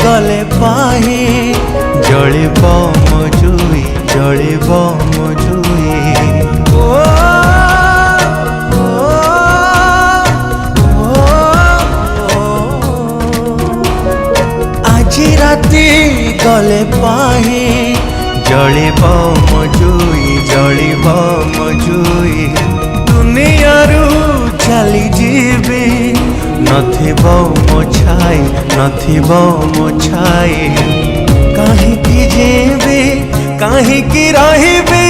गले पाही जलिब मजुई जलिब मजुई আজি राति गले पाही जलिब मजुई जलिब मजुई दुनियारू चली जीवी नथिब मो छाई नथिब मो छाई काहीकि जीवी काहीकि रहिबी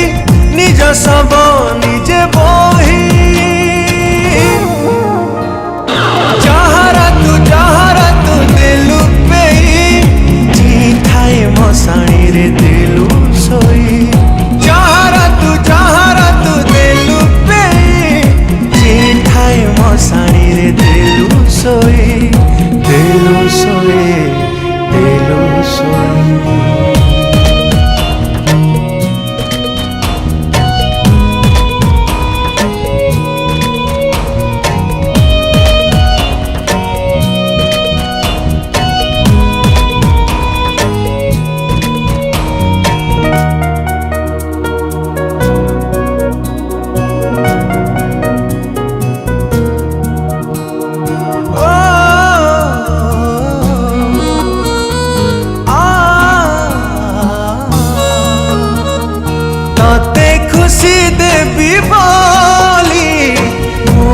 निज सब निजे बही जहारा तू दिलु पेई जी थाए मसाणी रे दिलु सोई जहारा तू दिलु पेई जी थाए मसाणी रे दिलु सोई दिलु सोई दिलु सोई खुशी देवी बोली मो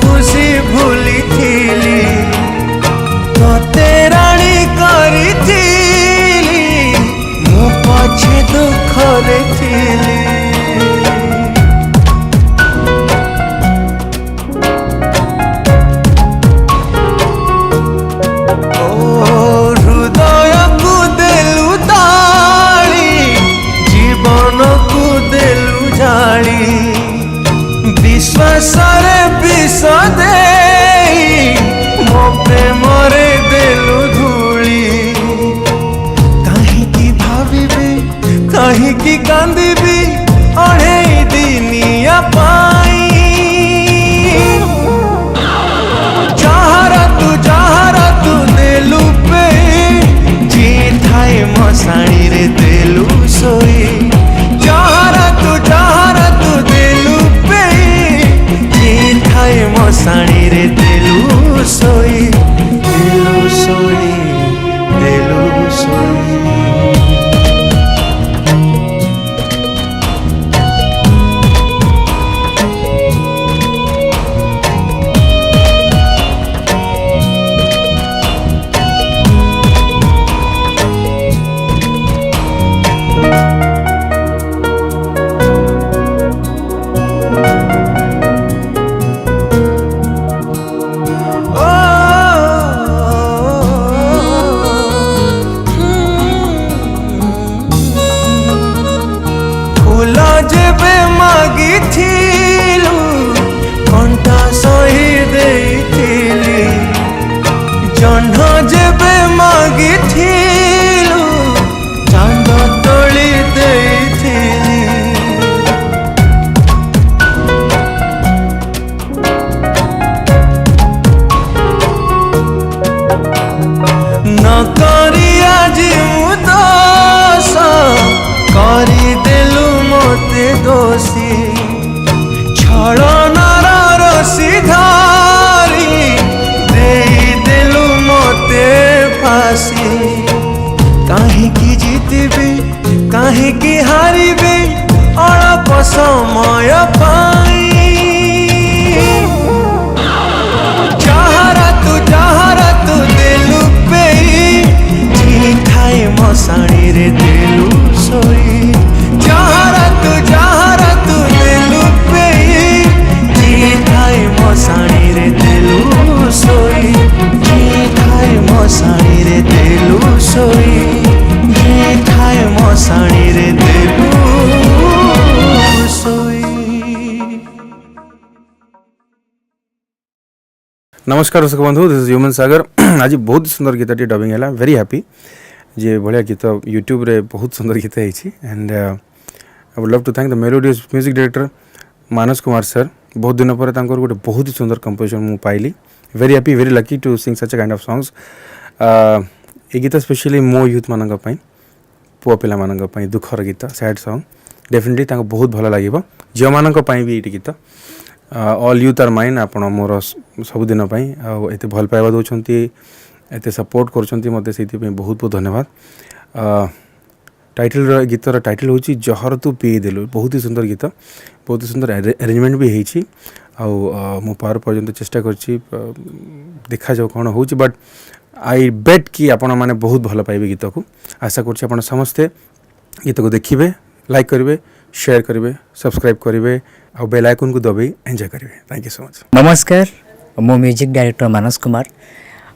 खुशी भूली थीली तोते राणी करी थीली मो पछे दुख रे थीली ओ हृदय को देलु ताली जीवन को देलु विश्वास रे विष दे मो प्रेम रे देलु धूली कहीं भाविबी कहीं कांदिबी अढ़े दिनिया पाई जहारा तू देलु पे जी थाए मसाणी रे देलु सोई जहारा तू दिलु पे जी थाए मसाणी रे दिलु सोई दिलु सोई दिलु सोई जेबे मागी थिलु कंटा सही देइथिली जह्न जेबे मागी थिलु चांद तोली देइथिली न करी आज मु दोष करी देलु मोते दोषी छलनार रसी धारी देई देलु मोते फांसी काहीकि जीतबी काहीकि हारिबी अल्प समय पाई जहारा तू दिलु पेई जी थाए मसाणी रे दिलु सोई जहारा तू दिलु पेई जी थाए मसाणी रे दिलु सोई जी थाए मसाणी रे दिलु सोई जी थाए मसाणी रे दिलु सोई। नमस्कार दर्शक बंधु, दिस इज ह्यूमन सागर। आज बहुत सुंदर गीतटी डबिंग है, वेरी हैप्पी जे भाया गीत यूट्यूब रे बहुत सुंदर गीत है and I would love to thank the melodious music director Manas Kumar sir. बहुत दिन पर गोटे बहुत ही सुंदर कंपोजिशन मु पाइली। Very happy, very lucky to sing such a kind of songs. ये गीत स्पेशली मो यूथ मानक पुआ पिला मानक दुखर गीत सैड सॉन्ग डेफिनेटली तांको बहुत भल लगे झील मानक भी ये गीत ऑल यूथ आर माइन आपण मोर सबुदिन एत भल पाइबा दौरान एत सपोर्ट कर मत से बहुत बहुत धन्यवाद। टाइटल गीतर टाइटल हूँ जहर तू पी देलु बहुत ही सुंदर गीत बहुत ही सुंदर अरेंजमेंट भी होती मु पार पर्यंत चेष्टा कर देखा जाओ कौन हो बट आई बेट कि आपण मैंने बहुत भल पाइबे गीत को आशा कर समस्ते गीत को देखिए लाइक करेंगे शेयर करेंगे सब्सक्राइब करेंगे और बेल आइकन को दबाई एंजॉय करेंगे। Thank you so much. नमस्कार मो म्यूजिक डायरेक्टर मानस कुमार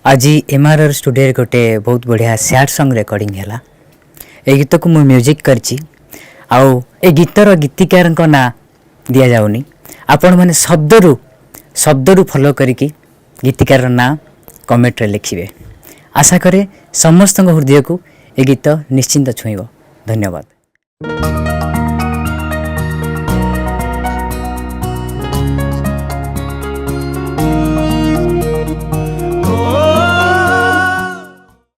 आज एमआरआर स्टूडियो गोटे बहुत बढ़िया सैड सॉन्ग रिकॉर्डिंग है ए गीत को मु म्यूजिक करची आउ ए गीतर गीतिकार ना दिया जाउनी आपण माने शब्दरू फॉलो करिकी गीतिकार ना कमेंट रे लिखिबे आशा करे समस्त हृदय को ए गीत निश्चिंत छुईब। धन्यवाद।